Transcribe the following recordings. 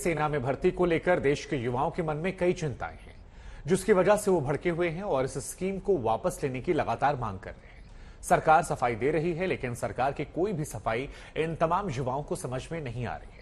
सेना में भर्ती को लेकर देश के युवाओं के मन में कई चिंताएं हैं, जिसकी वजह से वो भड़के हुए हैं और इस स्कीम को वापस लेने की लगातार मांग कर रहे हैं। सरकार सफाई दे रही है, लेकिन सरकार की कोई भी सफाई इन तमाम युवाओं को समझ में नहीं आ रही है।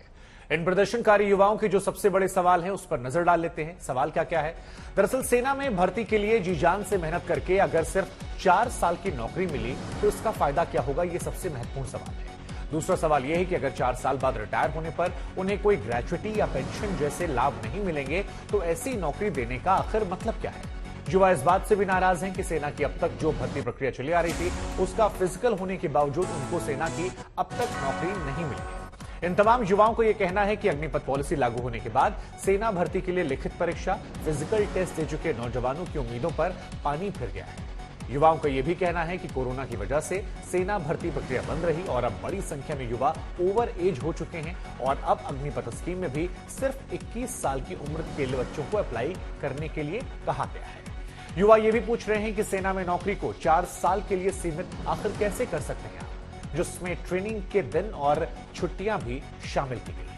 इन प्रदर्शनकारी युवाओं के जो सबसे बड़े सवाल हैं, उस पर नजर डाल लेते हैं। सवाल क्या है? दरअसल सेना में भर्ती के लिए जी जान से मेहनत करके अगर सिर्फ 4 साल की नौकरी मिली तो इसका फायदा क्या होगा, ये सबसे महत्वपूर्ण सवाल है। दूसरा सवाल यह है कि अगर 4 साल बाद रिटायर होने पर उन्हें कोई ग्रेच्युटी या पेंशन जैसे लाभ नहीं मिलेंगे तो ऐसी नौकरी देने का आखिर मतलब क्या है। युवा इस बात से भी नाराज हैं कि सेना की अब तक जो भर्ती प्रक्रिया चली आ रही थी, उसका फिजिकल होने के बावजूद उनको सेना की अब तक नौकरी नहीं मिली है। इन तमाम युवाओं को यह कहना है कि अग्निपथ पॉलिसी लागू होने के बाद सेना भर्ती के लिए लिखित परीक्षा, फिजिकल टेस्ट दे चुके नौजवानों की उम्मीदों पर पानी फिर गया है। युवाओं का यह भी कहना है कि कोरोना की वजह से सेना भर्ती प्रक्रिया बंद रही और अब बड़ी संख्या में युवा ओवर एज हो चुके हैं और अब अग्निपथ स्कीम में भी सिर्फ 21 साल की उम्र के बच्चों को अप्लाई करने के लिए कहा गया है। युवा ये भी पूछ रहे हैं कि सेना में नौकरी को 4 साल के लिए सीमित आखिर कैसे कर सकते हैं, जिसमें ट्रेनिंग के दिन और छुट्टियां भी शामिल की गई है।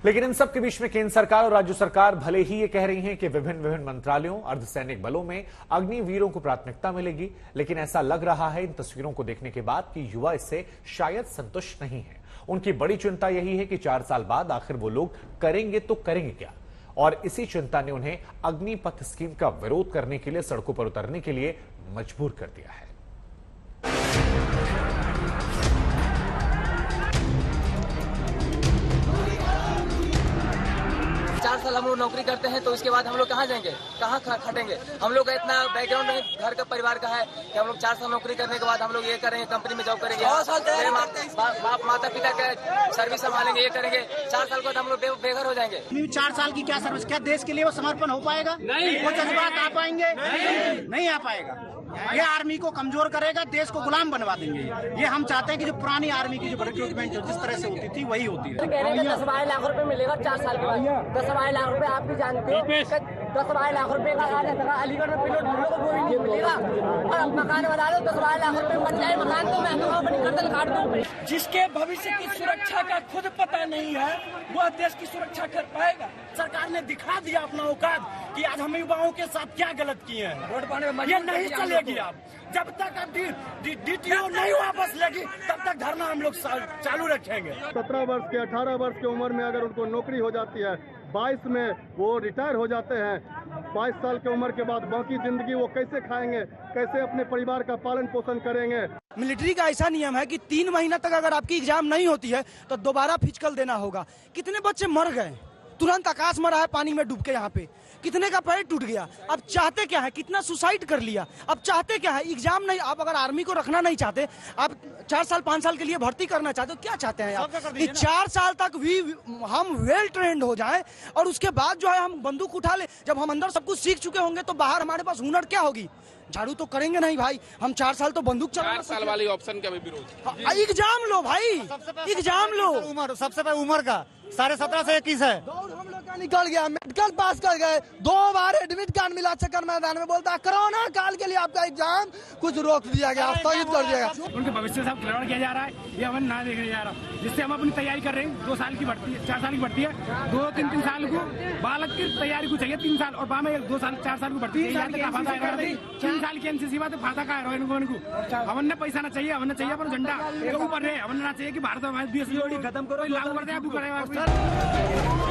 लेकिन इन सब के बीच में केंद्र सरकार और राज्य सरकार भले ही ये कह रही हैं कि विभिन्न मंत्रालयों, अर्धसैनिक बलों में अग्निवीरों को प्राथमिकता मिलेगी, लेकिन ऐसा लग रहा है इन तस्वीरों को देखने के बाद कि युवा इससे शायद संतुष्ट नहीं है। उनकी बड़ी चिंता यही है कि 4 साल बाद आखिर वो लोग करेंगे तो करेंगे क्या, और इसी चिंता ने उन्हें अग्निपथ स्कीम का विरोध करने के लिए सड़कों पर उतरने के लिए मजबूर कर दिया है। 4 साल हम लोग नौकरी करते हैं तो इसके बाद हम लोग कहाँ जाएंगे, कहाँ खटेंगे। हम लोग का इतना बैकग्राउंड नहीं, घर का परिवार का है कि हम लोग 4 साल नौकरी करने के बाद हम लोग ये करेंगे, कंपनी में जॉब करेंगे, बाप माता पिता का सर्विस संभालेंगे, ये करेंगे। 4 साल बाद हम लोग बेघर हो जाएंगे। 4 साल की क्या सर्विस, क्या देश के लिए वो समर्पण हो पाएगा? नहीं। वो जज्बात आ पाएंगे? नहीं आ पाएगा। ये आर्मी को कमजोर करेगा, देश को गुलाम बनवा देंगे। ये हम चाहते हैं कि जो पुरानी आर्मी की जो रिक्रूटमेंट जिस तरह से होती थी वही होती है। 10-12 लाख रुपए मिलेगा 4 साल के बाद। 10-12 लाख रुपए आप भी जानते हो, 10-12 लाख रुपए का अलीगढ़ में पिलोट हम लोग को कोई नहीं मिलेगा। और मकान बना लो, 10-12 लाख रुपए बन जाए मकान तो मैं तो अपनी गर्दन काट दूं। जिसके भविष्य की सुरक्षा का खुद पता नहीं है, वह देश की सुरक्षा कर पाएगा। सरकार ने दिखा दिया अपना औकात कि आज हम युवाओं के साथ क्या गलत किए हैं। रोड पाने में ये नहीं चलेगी। अब जब तक अब DTO नहीं वापस लेगी तब तक धरना हम लोग चालू रखेंगे। 17 वर्ष के 18 वर्ष की उम्र में अगर उनको नौकरी हो जाती है, 22 में वो रिटायर हो जाते हैं, 22 साल की उम्र के बाद बाकी जिंदगी वो कैसे खाएंगे, कैसे अपने परिवार का पालन पोषण करेंगे। मिलिट्री का ऐसा नियम है कि 3 महीना तक अगर आपकी एग्जाम नहीं होती है तो दोबारा फिजिकल देना होगा। कितने बच्चे मर गए, तुरंत आकाश मरा है पानी में डूब के। यहाँ पे कितने का पैर टूट गया। अब चाहते क्या है, कितना सुसाइड कर लिया। अब चाहते क्या है, एग्जाम नहीं। आप अगर आर्मी को रखना नहीं चाहते, आप 4 साल 5 साल के लिए भर्ती करना चाहते हो, क्या चाहते हैं आप कि 4 साल तक भी हम वेल ट्रेंड हो जाएं और उसके बाद जो है हम बंदूक उठा ले। जब हम अंदर सब कुछ सीख चुके होंगे तो बाहर हमारे पास हुनर क्या होगी। झाड़ू तो करेंगे नहीं भाई। हम 4 साल तो बंदूक चला। 4 साल वाली ऑप्शन का भी विरोध। एग्जाम लो भाई, एग्जाम लो। उम्र सबसे पहले उम्र का 17.5 से 21 है। हम लोग का निकल गया, मेडिकल पास कर गए, 2 बार एडमिट कार्ड मिला चक्कर मैदान में। बोलता कोरोना काल के लिए आपका एग्जाम कुछ रोक दिया गया, स्थगित कर दिया गया। उनके भविष्य से खिलवाड़ किया जा रहा है, ये हमें ना देखने जा रहा, जिससे हम अपनी तैयारी कर रहे हैं। 2 साल की भर्ती है, 4 साल की भर्ती है, 2-3 साल को बालक की तैयारी को चाहिए 3 साल और बाद में 2 साल 4 साल की भर्ती है। 3 साल की NCC बात फायदा का है इनको। हमने पैसा ना चाहिए, हमने चाहिए पर झंडा ऊपर है। हमने ना चाहिए कि भारत में देश खत्म करो, लागू कर दे।